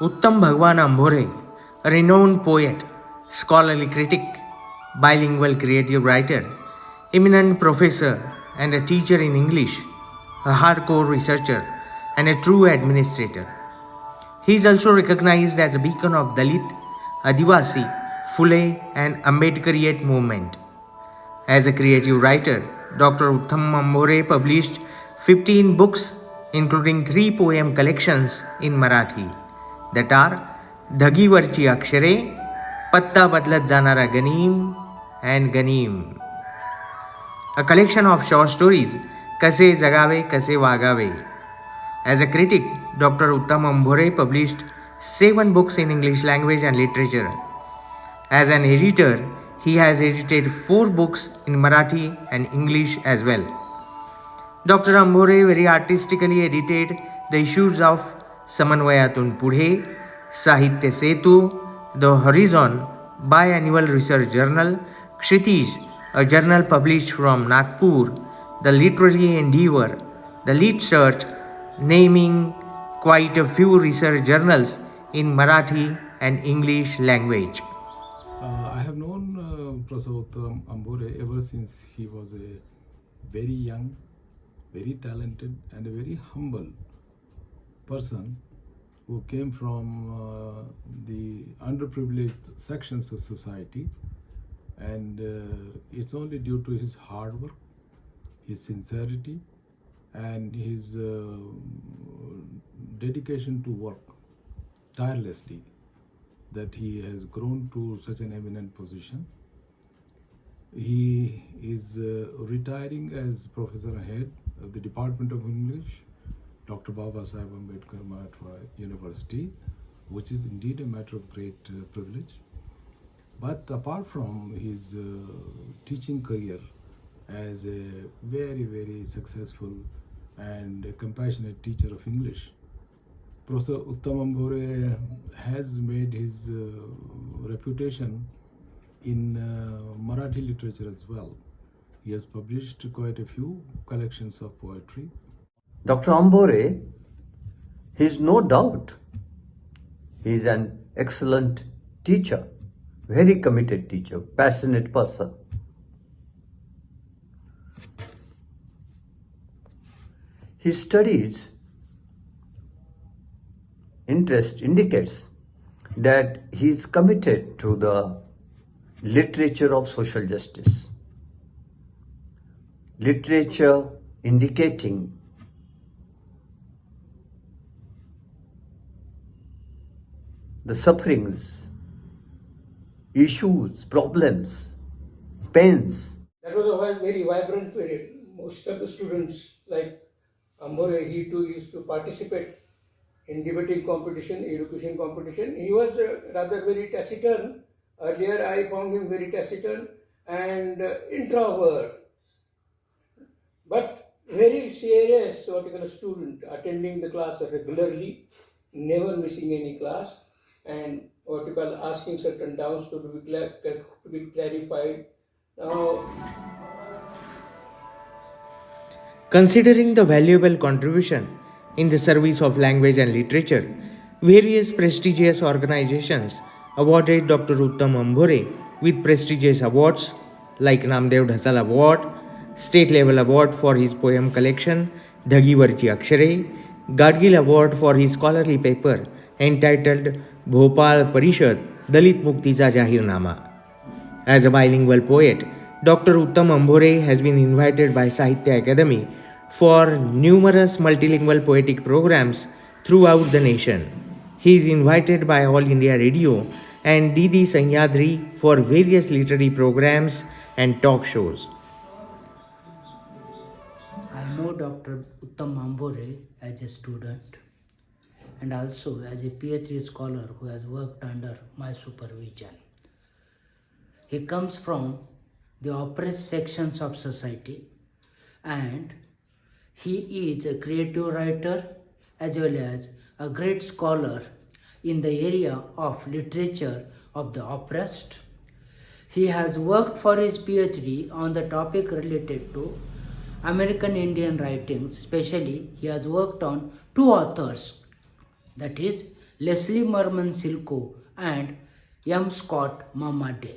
Uttam Ambhore, a renowned poet, scholarly critic, bilingual creative writer, eminent professor and a teacher in English, a hardcore researcher, and a true administrator. He is also recognized as a beacon of Dalit, Adivasi, Phule, and Ambedkariyat movement. As a creative writer, Dr. Uttam Ambhore published 15 books, including 3 poem collections in Marathi, that are धगीवरची अक्षरे, पत्ता बदलत जाणारा गनीम, and गनीम. A collection of short stories, कसे जगावे कसे वागावे. As a critic, Dr. Uttam Ambhore published 7 books in English language and literature. As an editor, he has edited 4 books in Marathi and English as well. Dr. Ambhore very artistically edited the issues of Samanvayatun Pudhe, Sahitya Setu, The Horizon, biannual research journal, Critic, a journal published from Nagpur, The Literary Endeavor, The Lit Search, naming quite a few research journals in Marathi and English language. I have known Professor Uttam Ambhore ever since he was a very young, very talented and a very humble person who came from the underprivileged sections of society, and it's only due to his hard work, his sincerity and his dedication to work tirelessly that he has grown to such an eminent position. He is retiring as Professor Head of the Department of English, Dr. Baba Saheb Ambedkar Marathwada University, which is indeed a matter of great privilege. But apart from his teaching career as a very, very successful and a compassionate teacher of English, Professor Uttam Ambhore has made his reputation in Marathi literature as well. He has published quite a few collections of poetry. Dr. Ambhore, he is no doubt, he is an excellent teacher, very committed teacher, passionate person. His studies interest indicates that he is committed to the literature of social justice. Literature indicating the sufferings, issues, problems, pains. That was a very vibrant period. Most of the students, like Ambhore, he too used to participate in debating competition, elocution competition. He was rather very taciturn. Earlier I found him very taciturn and introvert, but very serious student, attending the class regularly, never missing any class, and asking certain doubts to be clarified. Now, Considering the valuable contribution in the service of language and literature, various prestigious organizations awarded Dr. Uttam Ambhore with prestigious awards like Namdev Dhasal Award, State Level Award for his poem collection Dhagivarchi Akshare, Gadgil Award for his scholarly paper entitled Bhopal Parishad Dalit Mukticha Jahirnama. As a bilingual poet, Dr. Uttam Ambhore has been invited by Sahitya Academy for numerous multilingual poetic programs throughout the nation. He is invited by All India Radio and Didi Sahyadri for various literary programs and talk shows. I know Dr. Uttam Ambhore as a student and also as a PhD scholar who has worked under my supervision. He comes from the oppressed sections of society, and he is a creative writer as well as a great scholar in the area of literature of the oppressed. He has worked for his PhD on the topic related to American Indian writings. Especially, he has worked on 2 authors, that is Leslie Merman Silko, and M. Scott Mamade.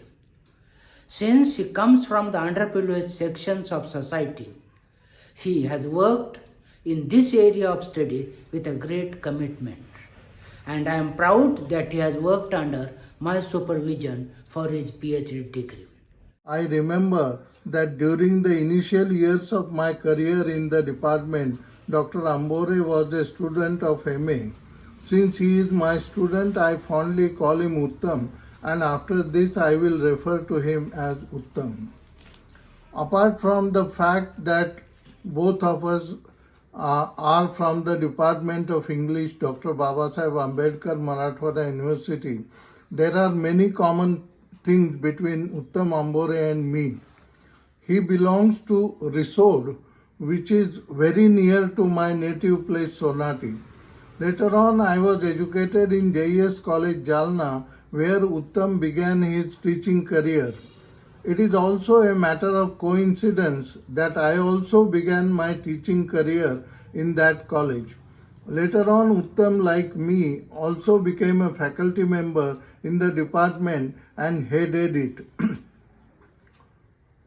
Since he comes from the underprivileged sections of society, he has worked in this area of study with a great commitment, and I am proud that he has worked under my supervision for his PhD degree. I remember that during the initial years of my career in the department, Dr. Ambhore was a student of MA. Since he is my student, I fondly call him Uttam, and after this I will refer to him as Uttam. Apart from the fact that both of us are from the Department of English, Dr. Babasaheb Ambedkar Marathwada University, there are many common things between Uttam Ambhore and me. He belongs to Risod, which is very near to my native place Sonati. Later on, I was educated in JES College Jalna, where Uttam began his teaching career. It is also a matter of coincidence that I also began my teaching career in that college. Later on, Uttam, like me, also became a faculty member in the department and headed it.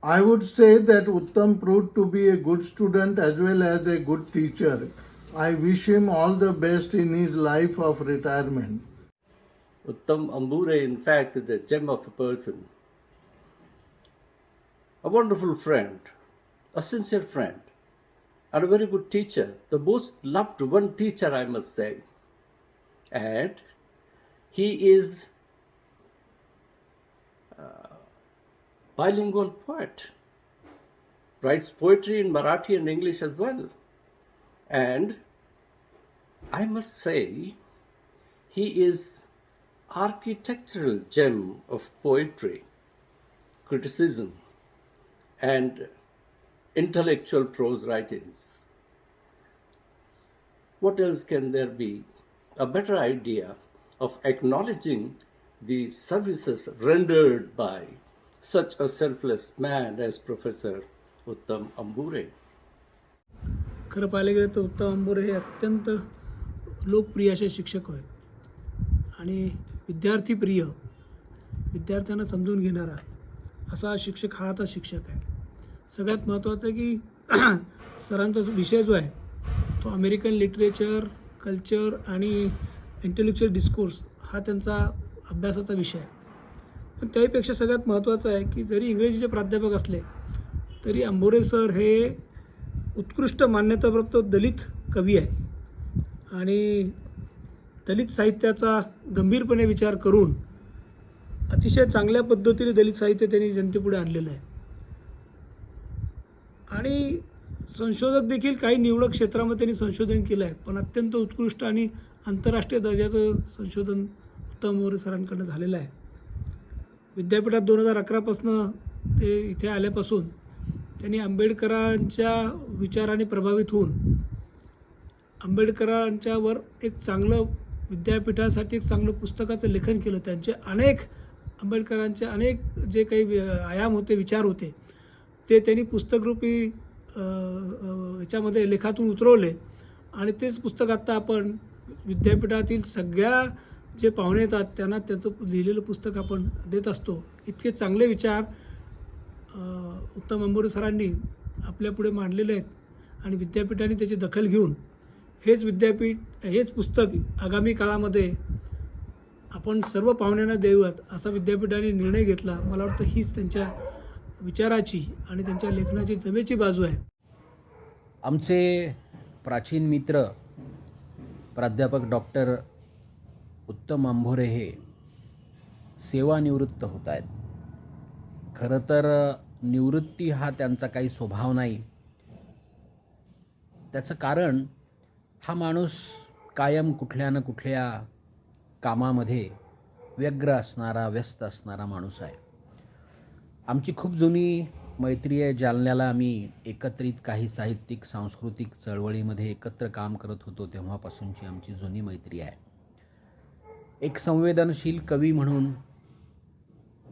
I would say that Uttam proved to be a good student as well as a good teacher. I wish him all the best in his life of retirement. Uttam Ambhore, in fact, is a gem of a person. A wonderful friend, a sincere friend, and a very good teacher. The most loved one teacher, I must say. And he is bilingual poet, writes poetry in Marathi and English as well. And I must say, he is architectural gem of poetry, criticism, and intellectual prose writings. What else can there be? A better idea of acknowledging the services rendered by such a selfless man as Professor Uttam Ambhore. खरं पाहायला गेलं तर उत्तम अंबोरे हे अत्यंत लोकप्रिय असे शिक्षक होते आणि विद्यार्थीप्रिय, विद्यार्थ्यांना समजून घेणारा असा शिक्षक हा आता शिक्षक आहे. सगळ्यात महत्त्वाचं आहे की सरांचा विषय जो आहे तो अमेरिकन लिटरेचर, कल्चर आणि इंटेलेक्च्युअल डिस्कोर्स हा त्यांचा अभ्यासाचा विषय आहे. पण त्याहीपेक्षा सगळ्यात महत्त्वाचं आहे की जरी इंग्रजीचे प्राध्यापक असले तरी अंबोरे सर हे उत्कृष्ट मान्यताप्राप्त दलित कवी आहेत आणि दलित साहित्याचा गंभीरपणे विचार करून अतिशय चांगल्या पद्धतीने दलित साहित्य त्यांनी जनतेपुढे आणलेलं आहे. आणि संशोधक देखील काही निवडक क्षेत्रामध्ये त्यांनी संशोधन केलं आहे, पण अत्यंत उत्कृष्ट आणि आंतरराष्ट्रीय दर्जाचं संशोधन उत्तम अंबोरे सरांकडनं झालेलं आहे. विद्यापीठात 2011पासून ते इथे आल्यापासून त्यांनी आंबेडकरांच्या विचाराने प्रभावित होऊन आंबेडकरांच्यावर एक चांगलं विद्यापीठासाठी एक चांगलं पुस्तकाचं लेखन केलं. त्यांचे आंबेडकरांचे अनेक जे काही आयाम होते, विचार होते ते त्यांनी पुस्तकरूपी ह्याच्यामध्ये लेखातून उतरवले आणि तेच पुस्तक आत्ता आपण विद्यापीठातील सगळ्या जे पाहुणे येतात त्यांना त्याचं लिहिलेलं पुस्तक आपण देत असतो. इतके चांगले विचार उत्तम अंबोरे सरांनी आपल्यापुढे मांडलेले आहेत आणि विद्यापीठाने त्याची दखल घेऊन हेच पुस्तक आगामी काळामध्ये आपण सर्व पाहुण्यांना देऊयात असा विद्यापीठाने निर्णय घेतला. मला वाटतं हीच त्यांच्या विचाराची आणि त्यांच्या लेखनाची जमेची बाजू आहे. आमचे प्राचीन मित्र प्राध्यापक डॉक्टर उत्तम अंभोरे हे सेवानिवृत्त होत आहेत. खरं तर निवृत्ती हा त्यांचा काही स्वभाव नाही. त्याचं कारण हा माणूस कायम कुठल्या ना कुठल्या कामामध्ये व्यग्र असणारा, व्यस्त असणारा माणूस आहे. आमची खूप जुनी मैत्री आहे. जालन्याला आम्ही एकत्रित काही साहित्यिक सांस्कृतिक चळवळीमध्ये एकत्र काम करत होतो तेव्हापासूनची आमची जुनी मैत्री आहे. एक संवेदनशील कवी म्हणून,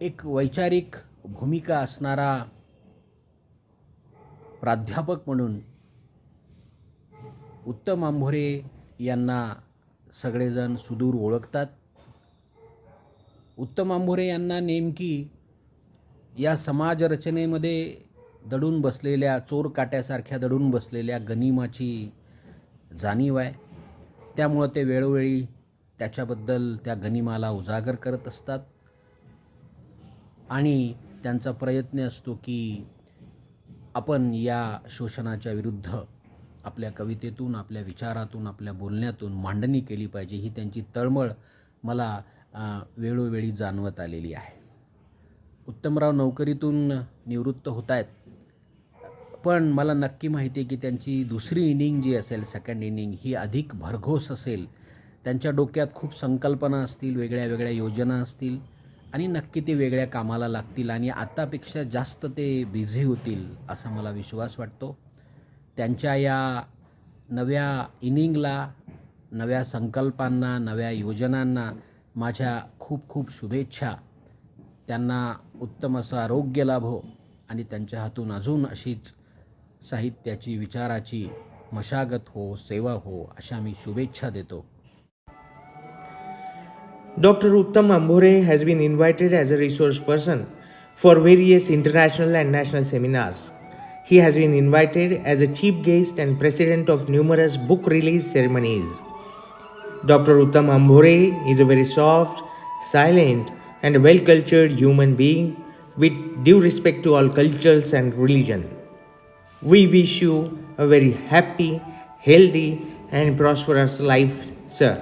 एक वैचारिक भूमिका असणारा प्राध्यापक म्हणून उत्तम अंभोरे यांना सगळेजण सुदूर ओळखतात. उत्तम अंभोरे यांना नेमकी या समाजरचनेमध्ये दडून बसलेल्या, चोरकाट्यासारख्या दडून बसलेल्या गनिमाची जाणीव आहे. त्यामुळं ते वेळोवेळी त्याच्याबद्दल, त्या गनिमाला उजागर करत असतात आणि त्यांचा प्रयत्न असतो की आपण या शोषणाच्या विरुद्ध आपल्या कवितेतून, आपल्या विचारातून, आपल्या बोलण्यातून मांडणी केली पाहिजे. ही त्यांची तळमळ मला वेळोवेळी जाणवत आलेली आहे. उत्तमराव नोकरीतून निवृत्त होत आहेत, पण मला नक्की माहिती आहे की त्यांची दुसरी इनिंग जी असेल, सेकंड इनिंग, ही अधिक भरघोस असेल. त्यांच्या डोक्यात खूप संकल्पना असतील, वेगळ्या वेगळ्या योजना असतील आणि नक्की ते वेगळ्या कामाला लागतील आणि आतापेक्षा जास्त ते बिझी होतील असा मला विश्वास वाटतो. त्यांच्या या नव्या इनिंगला, नव्या संकल्पांना, नव्या योजनांना माझ्या खूप खूप शुभेच्छा. त्यांना उत्तम असं आरोग्य लाभो आणि त्यांच्या हातून अजून अशीच साहित्याची, विचाराची मशागत हो, सेवा हो, अशा मी शुभेच्छा देतो. Dr. Uttam Ambhore has been invited as a resource person for various international and national seminars. He has been invited as a chief guest and president of numerous book release ceremonies. Dr. Uttam Ambhore is a very soft, silent, and well-cultured human being with due respect to all cultures and religion. We wish you a very happy, healthy, and prosperous life, sir.